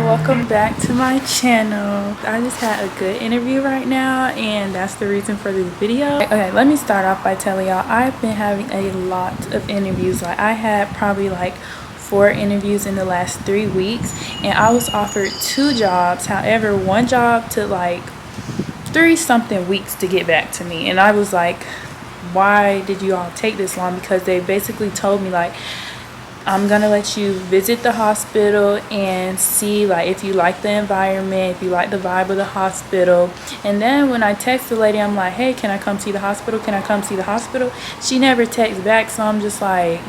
welcome back to my channel. I just had a good interview right now, and that's the reason for this video. Okay, let me start off by telling y'all I've been having a lot of interviews. Like, I had probably like 4 interviews in the last 3 weeks, and I was offered 2 jobs. However, one job took like 3 something weeks to get back to me, and I was like, why did you all take this long? Because they basically told me, like, I'm gonna let you visit the hospital and see like if you like the environment, if you like the vibe of the hospital. And then when I text the lady, I'm like, hey, can I come see the hospital? Can I come see the hospital? She never texts back, so I'm just like,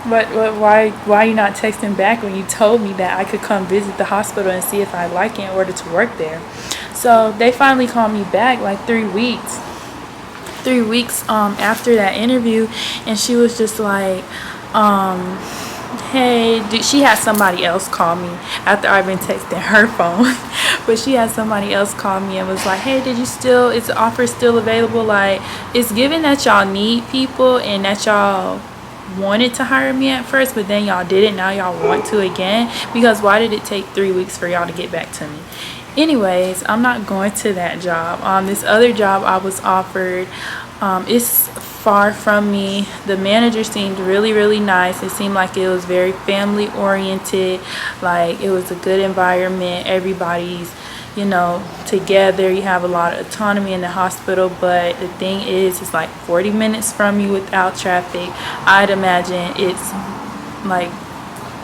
why are you not texting back when you told me that I could come visit the hospital and see if I like it in order to work there? So they finally called me back like 3 weeks after that interview, and she was just like, hey, she had somebody else call me after I've been texting her phone. But she had somebody else call me and was like, hey, is the offer still available? Like, it's given that y'all need people and that y'all wanted to hire me at first, but then y'all didn't. Now y'all want to again, because why did it take 3 weeks for y'all to get back to me? Anyways, I'm not going to that job. This other job I was offered, it's far from me. The manager seemed really nice. It seemed like it was very family oriented, like it was a good environment. Everybody's, you know, together. You have a lot of autonomy in the hospital, but the thing is, it's like 40 minutes from you without traffic. I'd imagine it's like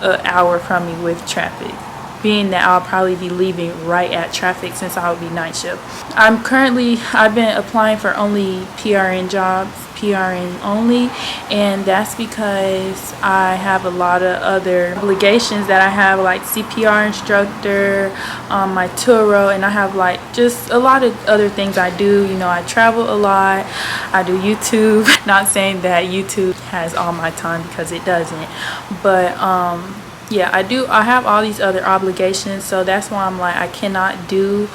an hour from me with traffic, being that I'll probably be leaving right at traffic since I would be night shift. I've been applying for only PRN jobs, PRN only, and that's because I have a lot of other obligations that I have, like CPR instructor, my Turo, and I have like just a lot of other things I do. You know, I travel a lot, I do YouTube. Not saying that YouTube has all my time, because it doesn't, but yeah, I have all these other obligations, so that's why I'm like, I cannot do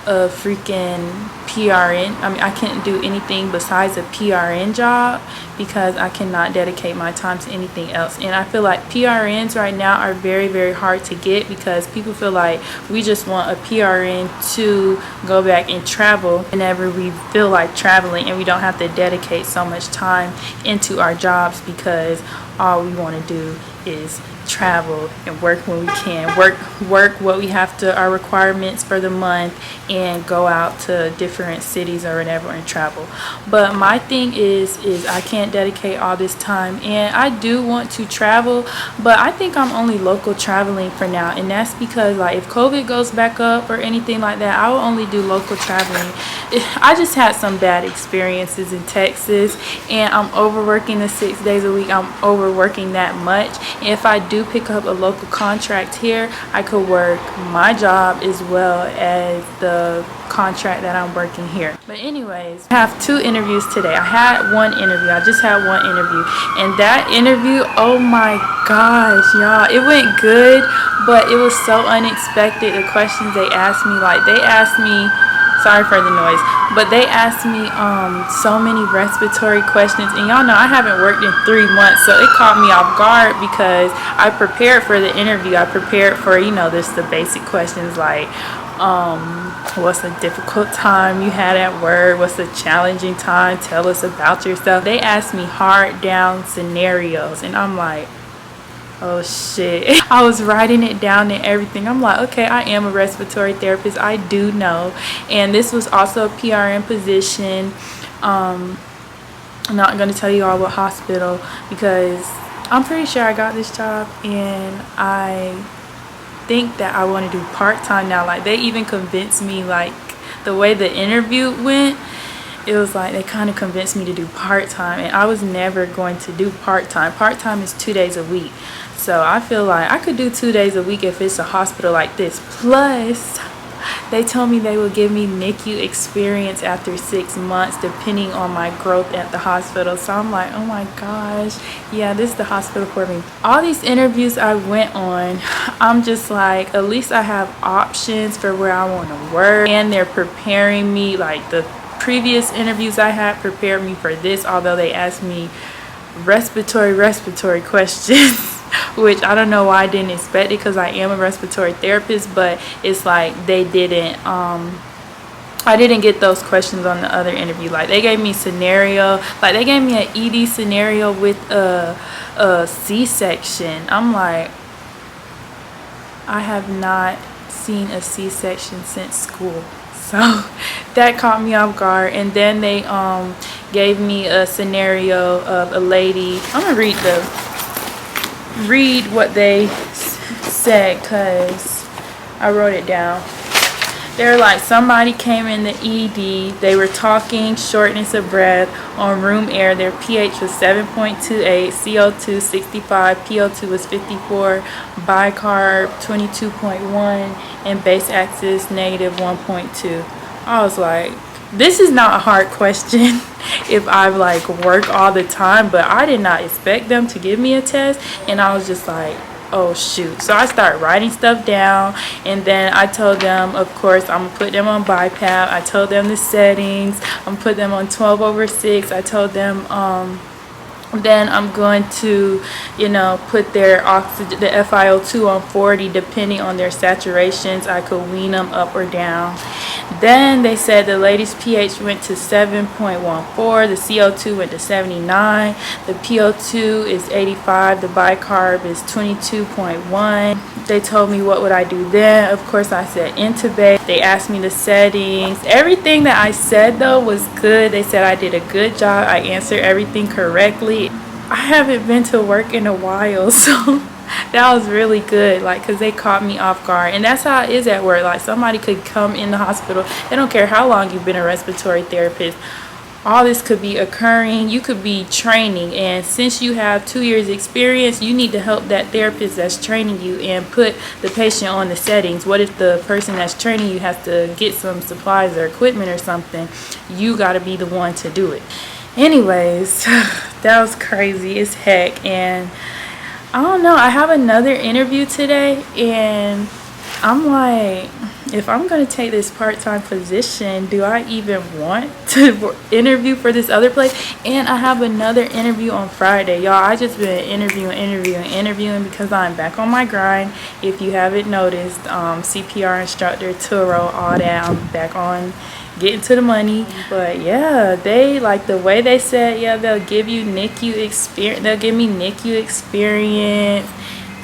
a freaking PRN. I mean, I can't do anything besides a PRN job, because I cannot dedicate my time to anything else. And I feel like PRNs right now are very hard to get, because people feel like we just want a PRN to go back and travel whenever we feel like traveling, and we don't have to dedicate so much time into our jobs, because all we want to do is travel and work when we can, work what we have to, our requirements for the month, and go out to different cities or whatever and travel. But my thing is I can't dedicate all this time, and I do want to travel, but I think I'm only local traveling for now, and that's because, like, if COVID goes back up or anything like that, I will only do local traveling. I just had some bad experiences in Texas, and I'm overworking the 6 days a week. I'm overworking that much. And if I do pick up a local contract here, I could work my job as well as the contract that I'm working here. But anyways, I have 2 interviews today. I had one interview. I just had one interview, and that interview, oh my gosh, y'all, it went good, but it was so unexpected. The questions they asked me, like, they asked me, sorry for the noise, but they asked me so many respiratory questions, and y'all know I haven't worked in 3 months, so it caught me off guard, because I prepared for the interview. I prepared for, you know, the basic questions like, what's a difficult time you had at work? What's a challenging time? Tell us about yourself. They asked me hard down scenarios, and I'm like, oh shit. I was writing it down and everything. I'm like, okay, I am a respiratory therapist, I do know. And this was also a PRN position. I'm not going to tell you all what hospital, because I'm pretty sure I got this job, and I think that I want to do part-time now. Like, they even convinced me, like, the way the interview went, it was like they kind of convinced me to do part-time, and I was never going to do part-time. Part-time is 2 days a week, so I feel like I could do 2 days a week if it's a hospital like this. Plus, they told me they would give me NICU experience after 6 months, depending on my growth at the hospital. So I'm like, oh my gosh, yeah, this is the hospital for me. All these interviews I went on, I'm just like, at least I have options for where I want to work, and they're preparing me. Like, the previous interviews I had prepared me for this, although they asked me respiratory questions. which I don't know why I didn't expect it because I am a respiratory therapist, but it's like they didn't I didn't get those questions on the other interview. Like they gave me scenario, like they gave me an ED scenario with a C-section. I'm like, I have not seen a C-section since school. So that caught me off guard. And then they gave me a scenario of a lady. I'm gonna read what they said because I wrote it down. They're like, somebody came in the ED, they were talking shortness of breath on room air, their pH was 7.28, CO2 65, PO2 was 54, bicarb 22.1, and base axis negative 1.2. I was like, this is not a hard question if I like work all the time, but I did not expect them to give me a test, and I was just like, oh shoot. So I started writing stuff down, and then I told them, of course, I'm gonna put them on BiPAP. I told them the settings. I'm gonna put them on 12/6. I told them then I'm going to, you know, put their oxygen, the FiO2 on 40, depending on their saturations. I could wean them up or down. Then they said the lady's pH went to 7.14, the CO2 went to 79, the PO2 is 85, the bicarb is 22.1. They told me what would I do then. Of course I said intubate. They asked me the settings. Everything that I said though was good. They said I did a good job. I answered everything correctly. I haven't been to work in a while, so that was really good, like, because they caught me off guard. And that's how it is at work. Like, somebody could come in the hospital, they don't care how long you've been a respiratory therapist, all this could be occurring. You could be training, and since you have 2 years experience, you need to help that therapist that's training you and put the patient on the settings. What if the person that's training you has to get some supplies or equipment or something? You got to be the one to do it. Anyways, that was crazy as heck. And I don't know, I have another interview today, and I'm like, if I'm going to take this part-time position, do I even want to interview for this other place? And I have another interview on Friday. Y'all, I just been interviewing because I'm back on my grind. If you haven't noticed, CPR instructor, Turo, all that, I'm back on getting to the money. But yeah, they, like, the way they said, yeah, they'll give you NICU experience, they'll give me NICU experience,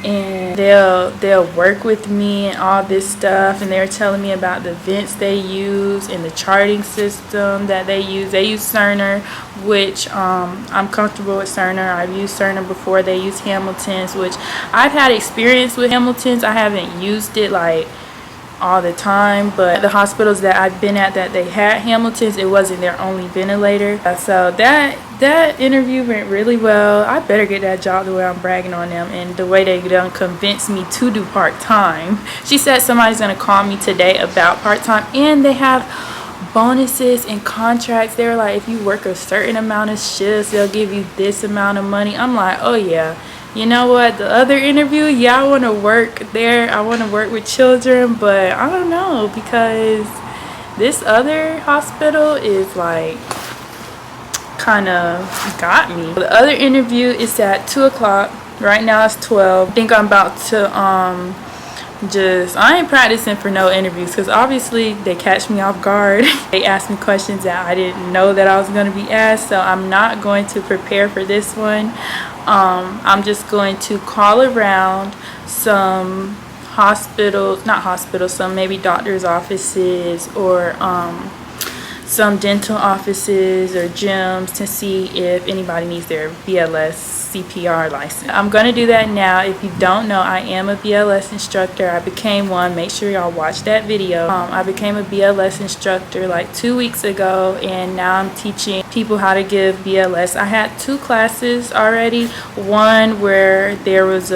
and they'll work with me and all this stuff. And they're telling me about the vents they use and the charting system that they use. They use Cerner, which I'm comfortable with Cerner. I've used Cerner before. They use Hamilton's, which I've had experience with Hamilton's. I haven't used it like all the time, but the hospitals that I've been at that they had Hamilton's, it wasn't their only ventilator. So that interview went really well. I better get that job the way I'm bragging on them and the way they done convinced me to do part-time. She said somebody's gonna call me today about part-time, and they have bonuses and contracts. They're like, if you work a certain amount of shifts, they'll give you this amount of money. I'm like, oh yeah. You know what, the other interview, yeah, I want to work there. I want to work with children, but I don't know, because this other hospital is like kind of got me. The other interview is at 2 o'clock. Right now it's 12. I think I'm about to I ain't practicing for no interviews because obviously they catch me off guard. They ask me questions that I didn't know that I was going to be asked, so I'm not going to prepare for this one. I'm just going to call around some some maybe doctor's offices or some dental offices or gyms to see if anybody needs their BLS CPR license. I'm going to do that now. If you don't know, I am a BLS instructor. I became one. Make sure y'all watch that video. I became a BLS instructor like 2 weeks ago, and now I'm teaching people how to give BLS. I had 2 classes already. One where there was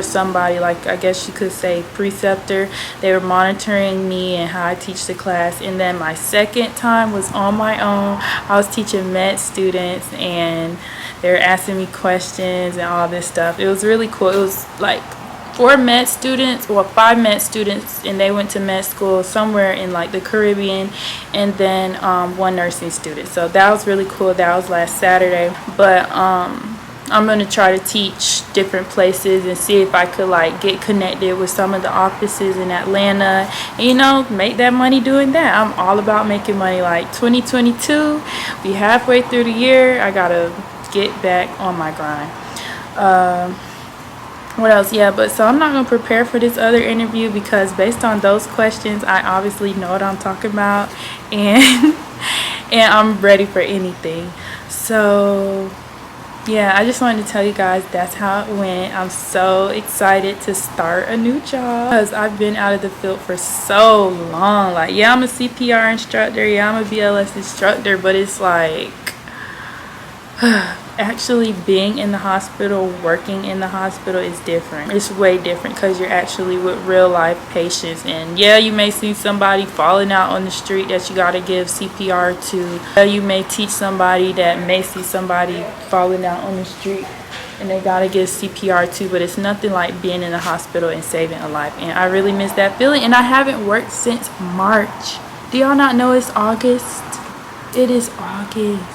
somebody, like, I guess you could say preceptor. They were monitoring me and how I teach the class. And then my second time was on my own. I was teaching med students, and they were asking me questions and all this stuff. It was really cool. It was like 5 med students, and they went to med school somewhere in like the Caribbean, and then 1 nursing student. So that was really cool. That was last Saturday. But I'm going to try to teach different places and see if I could like get connected with some of the offices in Atlanta and, you know, make that money doing that. I'm all about making money. Like 2022, we halfway through the year. I gotta get back on my grind. What else? Yeah, but so I'm not gonna prepare for this other interview because based on those questions, I obviously know what I'm talking about, and and I'm ready for anything. So yeah, I just wanted to tell you guys that's how it went. I'm so excited to start a new job because I've been out of the field for so long. Like, yeah, I'm a CPR instructor, yeah, I'm a BLS instructor, but it's like actually being in the hospital, working in the hospital is different. It's way different because you're actually with real life patients, and yeah, you may see somebody falling out on the street that you got to give CPR to. You may teach somebody that may see somebody falling out on the street and they got to give CPR to, but it's nothing like being in the hospital and saving a life. And I really miss that feeling, and I haven't worked since March. Do y'all not know it's August? It is August.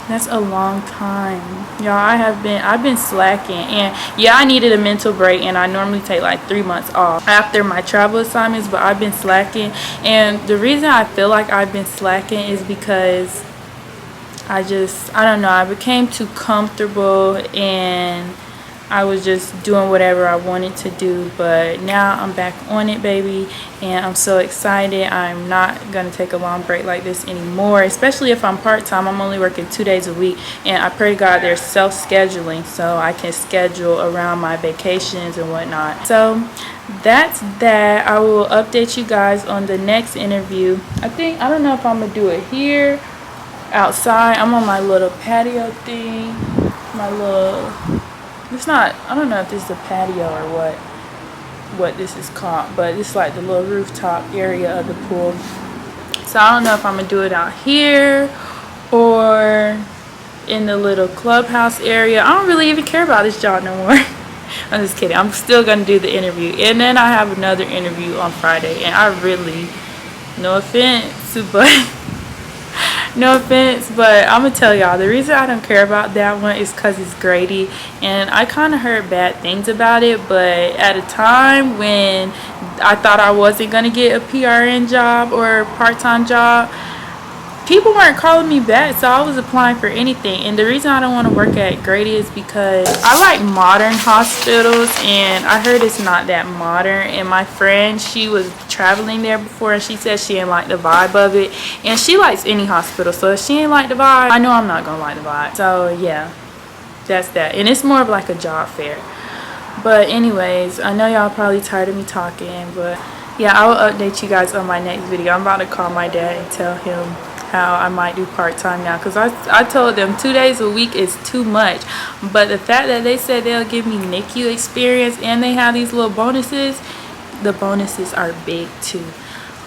That's a long time, y'all. I've been slacking, and yeah, I needed a mental break, and I normally take like 3 months off after my travel assignments, but I've been slacking. And the reason I feel like I've been slacking is because I don't know, I became too comfortable and I was just doing whatever I wanted to do. But now I'm back on it, baby, and I'm so excited. I'm not gonna take a long break like this anymore, especially if I'm part-time. I'm only working 2 days a week, and I pray to God there's self-scheduling so I can schedule around my vacations and whatnot. So that's that. I will update you guys on the next interview. I don't know if I'm gonna do it here, outside. I'm on my little patio thing, I don't know if this is a patio or what this is called, but it's like the little rooftop area of the pool. So I don't know if I'm gonna do it out here or in the little clubhouse area. I don't really even care about this job no more. I'm just kidding. I'm still gonna do the interview, and then I have another interview on Friday, and I really, no offense, but no offense, but I'm gonna tell y'all the reason I don't care about that one is because it's Grady, and I kind of heard bad things about it. But at a time when I thought I wasn't gonna get a PRN job or a part-time job, people weren't calling me back, so I was applying for anything. And the reason I don't want to work at Grady is because I like modern hospitals, and I heard it's not that modern. And my friend, she was traveling there before, and she said she didn't like the vibe of it, and she likes any hospital, so if she ain't like the vibe, I know I'm not gonna like the vibe. So yeah, that's that. And it's more of like a job fair. But anyways, I know y'all probably tired of me talking, but yeah, I will update you guys on my next video. I'm about to call my dad and tell him how I might do part-time now, because I told them 2 days a week is too much. But the fact that they said they'll give me NICU experience and they have these little bonuses, the bonuses are big too.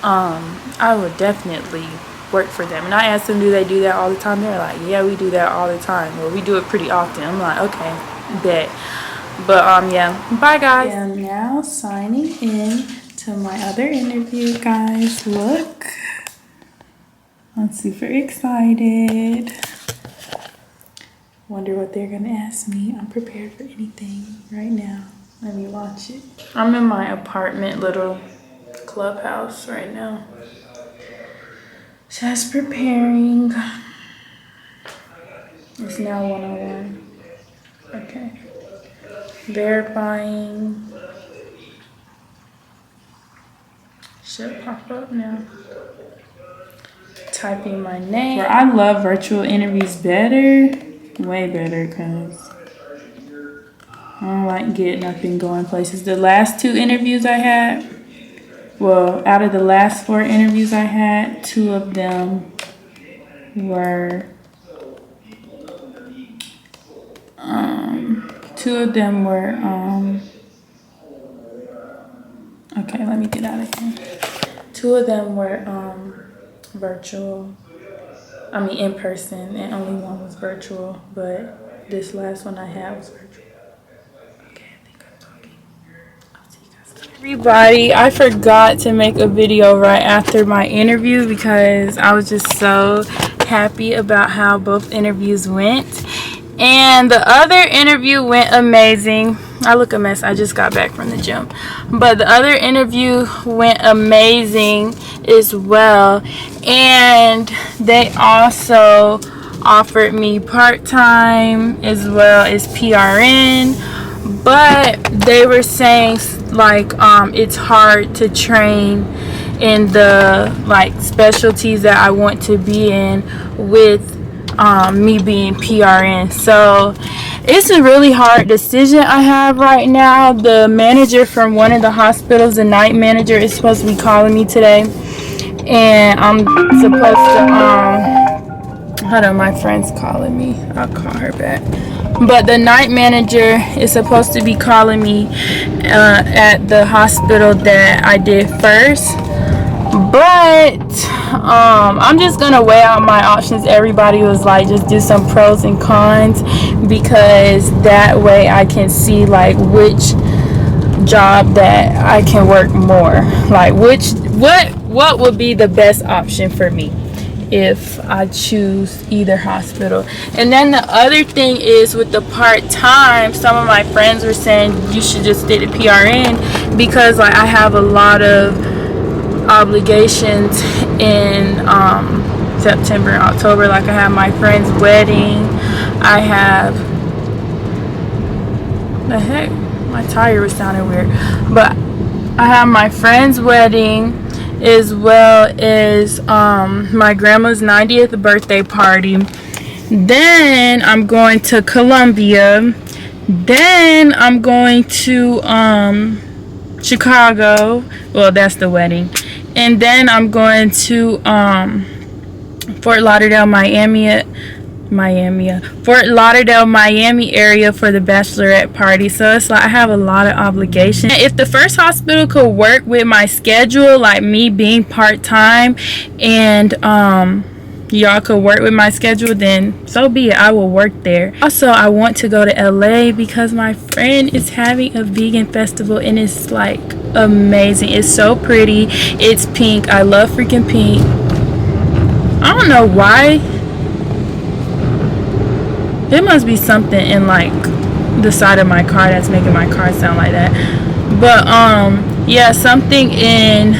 I would definitely work for them. And I asked them, do they do that all the time? They're like, yeah, we do that all the time. Well, we do it pretty often. I'm like, okay, bet. But yeah, bye guys. I am now signing in to my other interview, guys. Look, I'm super excited. Wonder what they're gonna ask me. I'm prepared for anything right now. Let me watch it. I'm in my apartment little clubhouse right now. Just preparing. It's now 1:01. Okay. Verifying. Should pop up now. Typing my name. I love virtual interviews better. Way better, because I don't like getting up and going places. The last 2 interviews I had, well, out of the last 4 interviews I had, 2 of them were okay, let me get out of here. 2 of them were virtual, in person, and only 1 was virtual, but this last one I had was virtual. Okay, I think I'm talking. I'll see you guys later. Everybody, I forgot to make a video right after my interview because I was just so happy about how both interviews went. And the other interview went amazing. I look a mess. I just got back from the gym. But the other interview went amazing as well. And they also offered me part-time as well as PRN. But they were saying like it's hard to train in the like specialties that I want to be in with me being PRN. So it's a really hard decision I have right now. The manager from one of the hospitals, the night manager, is supposed to be calling me today, and I'm supposed to hold on, my friend's calling me. I'll call her back. But the night manager is supposed to be calling me at the hospital that I did first. But I'm just gonna weigh out my options. Everybody was like, just do some pros and cons, because that way I can see like which job that I can work more, like what would be the best option for me if I choose either hospital. And then the other thing is with the part-time, some of my friends were saying you should just stay to PRN, because like I have a lot of obligations in September and October. Like I have my friend's wedding, I have, the heck, my tire was sounding weird, but I have my friend's wedding as well as my grandma's 90th birthday party. Then I'm going to Columbia. Then I'm going to Chicago. Well, that's the wedding. And then I'm going to Fort Lauderdale, Miami area for the bachelorette party. So it's like I have a lot of obligations. If the first hospital could work with my schedule, like me being part-time, and y'all could work with my schedule, then so be it. I will work there. Also, I want to go to LA because my friend is having a vegan festival, and it's like amazing. It's so pretty. It's pink. I love freaking pink. I don't know why. There must be something in like the side of my car that's making my car sound like that. But yeah, something in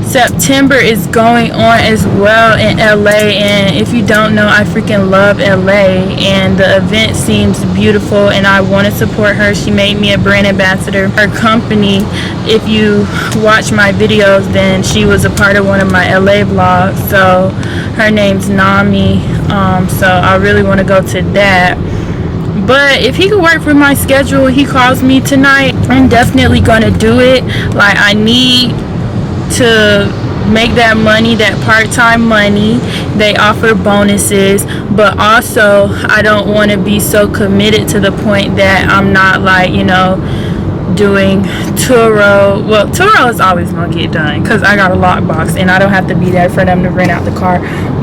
September is going on as well in LA, and if you don't know, I freaking love LA, and the event seems beautiful and I want to support her. She made me a brand ambassador. Her company, if you watch my videos, then she was a part of one of my LA vlogs. So her name's Nami. So I really want to go to that. But if he could work with my schedule, he calls me tonight, I'm definitely gonna do it. Like I need to make that money, that part-time money. They offer bonuses, but also I don't want to be so committed to the point that I'm not like, you know, doing Turo. Well, Turo is always gonna get done because I got a lockbox and I don't have to be there for them to rent out the car.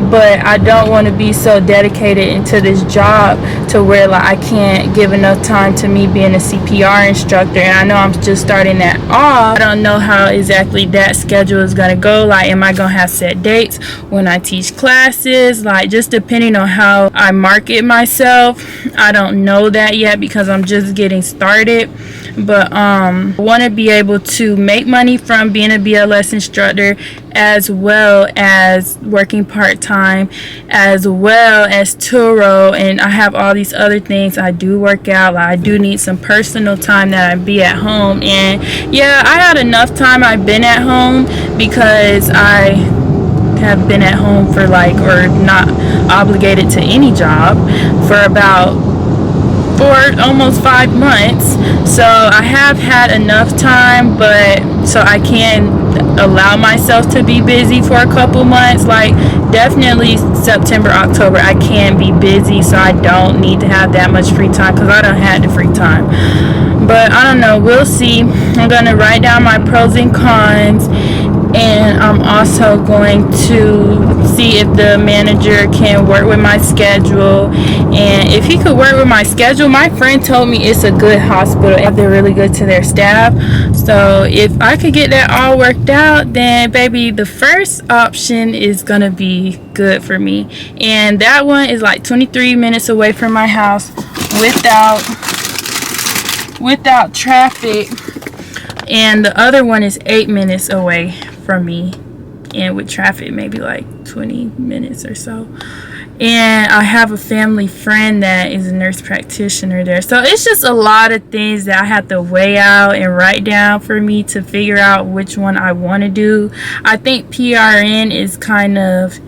But I don't want to be so dedicated into this job to where like I can't give enough time to me being a CPR instructor. And I know I'm just starting that off. I don't know how exactly that schedule is gonna go. Like, am I gonna have set dates when I teach classes? Like, just depending on how I market myself. I don't know that yet because I'm just getting started. But I want to be able to make money from being a BLS instructor, as well as working part-time, as well as Turo, and I have all these other things. I do work out. Like, I do need some personal time that I be at home. And yeah, I had enough time I've been at home because I have been at home for like, or not obligated to any job for about almost 5 months. So I have had enough time, but so I can allow myself to be busy for a couple months. Like definitely September, October I can be busy, so I don't need to have that much free time because I don't have the free time. But I don't know, we'll see. I'm gonna write down my pros and cons, And I'm also going to see if the manager can work with my schedule. And if he could work with my schedule, my friend told me it's a good hospital and they're really good to their staff. So if I could get that all worked out, then baby, the first option is gonna be good for me. And that one is like 23 minutes away from my house without traffic. And the other one is 8 minutes away from me, and with traffic maybe like 20 minutes or so. And I have a family friend that is a nurse practitioner there. So it's just a lot of things that I have to weigh out and write down for me to figure out which one I want to do. I think PRN is kind of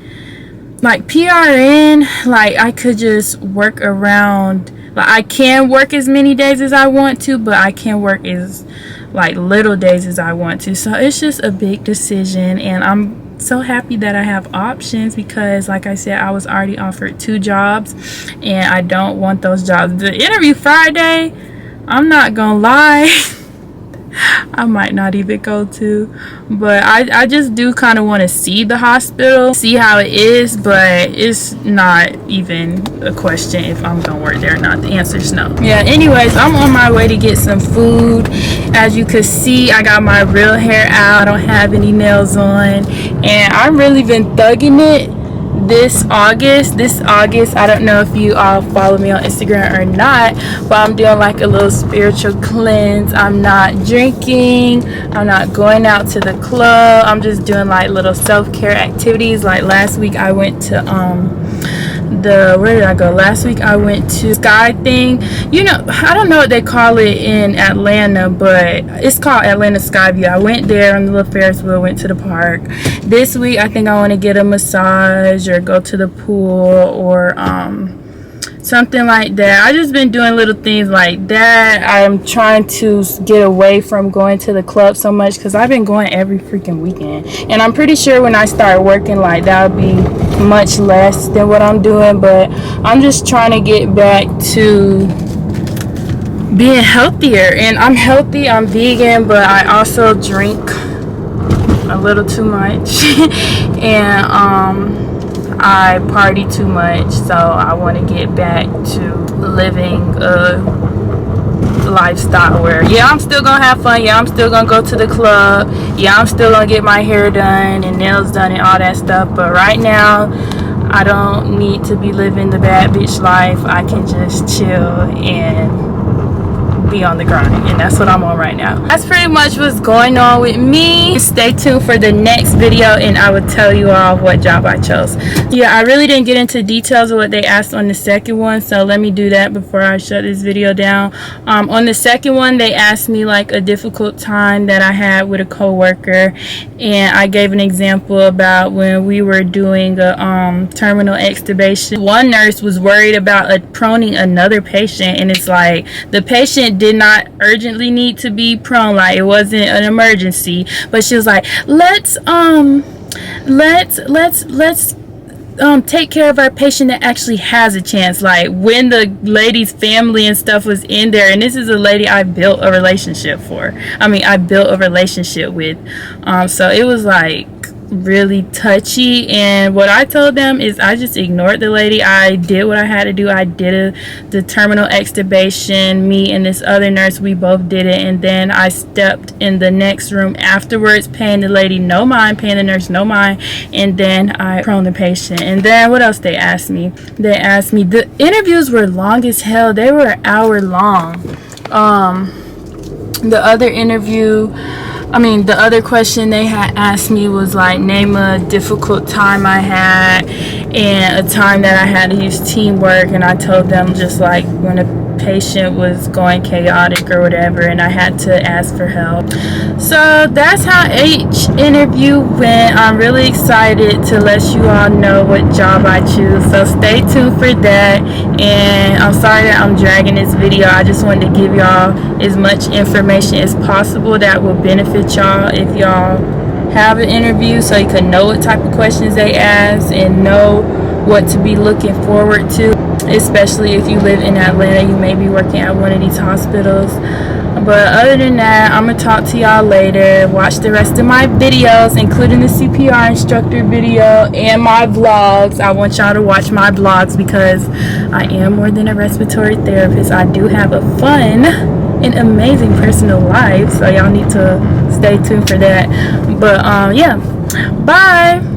like PRN, like I could just work around, like I can work as many days as I want to, but I can work as like little days as I want to. So it's just a big decision, and I'm so happy that I have options because like I said, I was already offered 2 jobs and I don't want those jobs. The interview Friday, I'm not gonna lie, I might not even go to, but I just do kind of want to see the hospital, see how it is, but it's not even a question if I'm gonna work there or not. The answer is no. Yeah, anyways, I'm on my way to get some food. As you can see, I got my real hair out, I don't have any nails on, and I've really been thugging it this August. I don't know if you all follow me on Instagram or not, but I'm doing like a little spiritual cleanse. I'm not drinking, I'm not going out to the club, I'm just doing like little self-care activities. Like last week I went to where did I go? Last week I went to Sky thing. You know, I don't know what they call it in Atlanta, but it's called Atlanta Skyview. I went there on the little Ferris wheel, went to the park. This week I think I want to get a massage or go to the pool or something like that. I just been doing little things like that. I'm trying to get away from going to the club so much because I've been going every freaking weekend, and I'm pretty sure when I start working, like that'll be much less than what I'm doing. But I'm just trying to get back to being healthier, and I'm healthy, I'm vegan, but I also drink a little too much and I party too much. So I want to get back to living a lifestyle where, yeah, I'm still gonna have fun, yeah, I'm still gonna go to the club, yeah, I'm still gonna get my hair done and nails done and all that stuff, but right now I don't need to be living the bad bitch life. I can just chill and be on the grind, and that's what I'm on right now. That's pretty much what's going on with me. Stay tuned for the next video and I will tell you all what job I chose. Yeah, I really didn't get into details of what they asked on the second one, so let me do that before I shut this video down. On the second one, they asked me like a difficult time that I had with a co-worker, and I gave an example about when we were doing a terminal extubation. One nurse was worried about proning another patient, and it's like the patient did not urgently need to be prone, like it wasn't an emergency, but she was like, let's take care of our patient that actually has a chance. Like when the lady's family and stuff was in there, and this is a lady I built a relationship with, so it was like really touchy. And what I told them is I just ignored the lady. I did what I had to do. I did the terminal extubation. Me and this other nurse, we both did it, and then I stepped in the next room afterwards, paying the lady no mind, paying the nurse no mind, and then I prone the patient. And then what else they asked me? They asked me, the interviews were long as hell. They were an hour long. The other question they had asked me was like, name a difficult time I had and a time that I had to use teamwork, and I told them just like when a patient was going chaotic or whatever and I had to ask for help. So that's how each interview went. I'm really excited to let you all know what job I choose, so stay tuned for that. And I'm sorry that I'm dragging this video. I just wanted to give y'all as much information as possible that will benefit y'all if y'all have an interview, so you can know what type of questions they ask and know what to be looking forward to, especially if you live in Atlanta. You may be working at one of these hospitals. But other than that, I'm gonna talk to y'all later. Watch the rest of my videos, including the CPR instructor video and my vlogs. I want y'all to watch my vlogs because I am more than a respiratory therapist. I do have a fun and amazing personal life, so y'all need to stay tuned for that. But yeah, bye.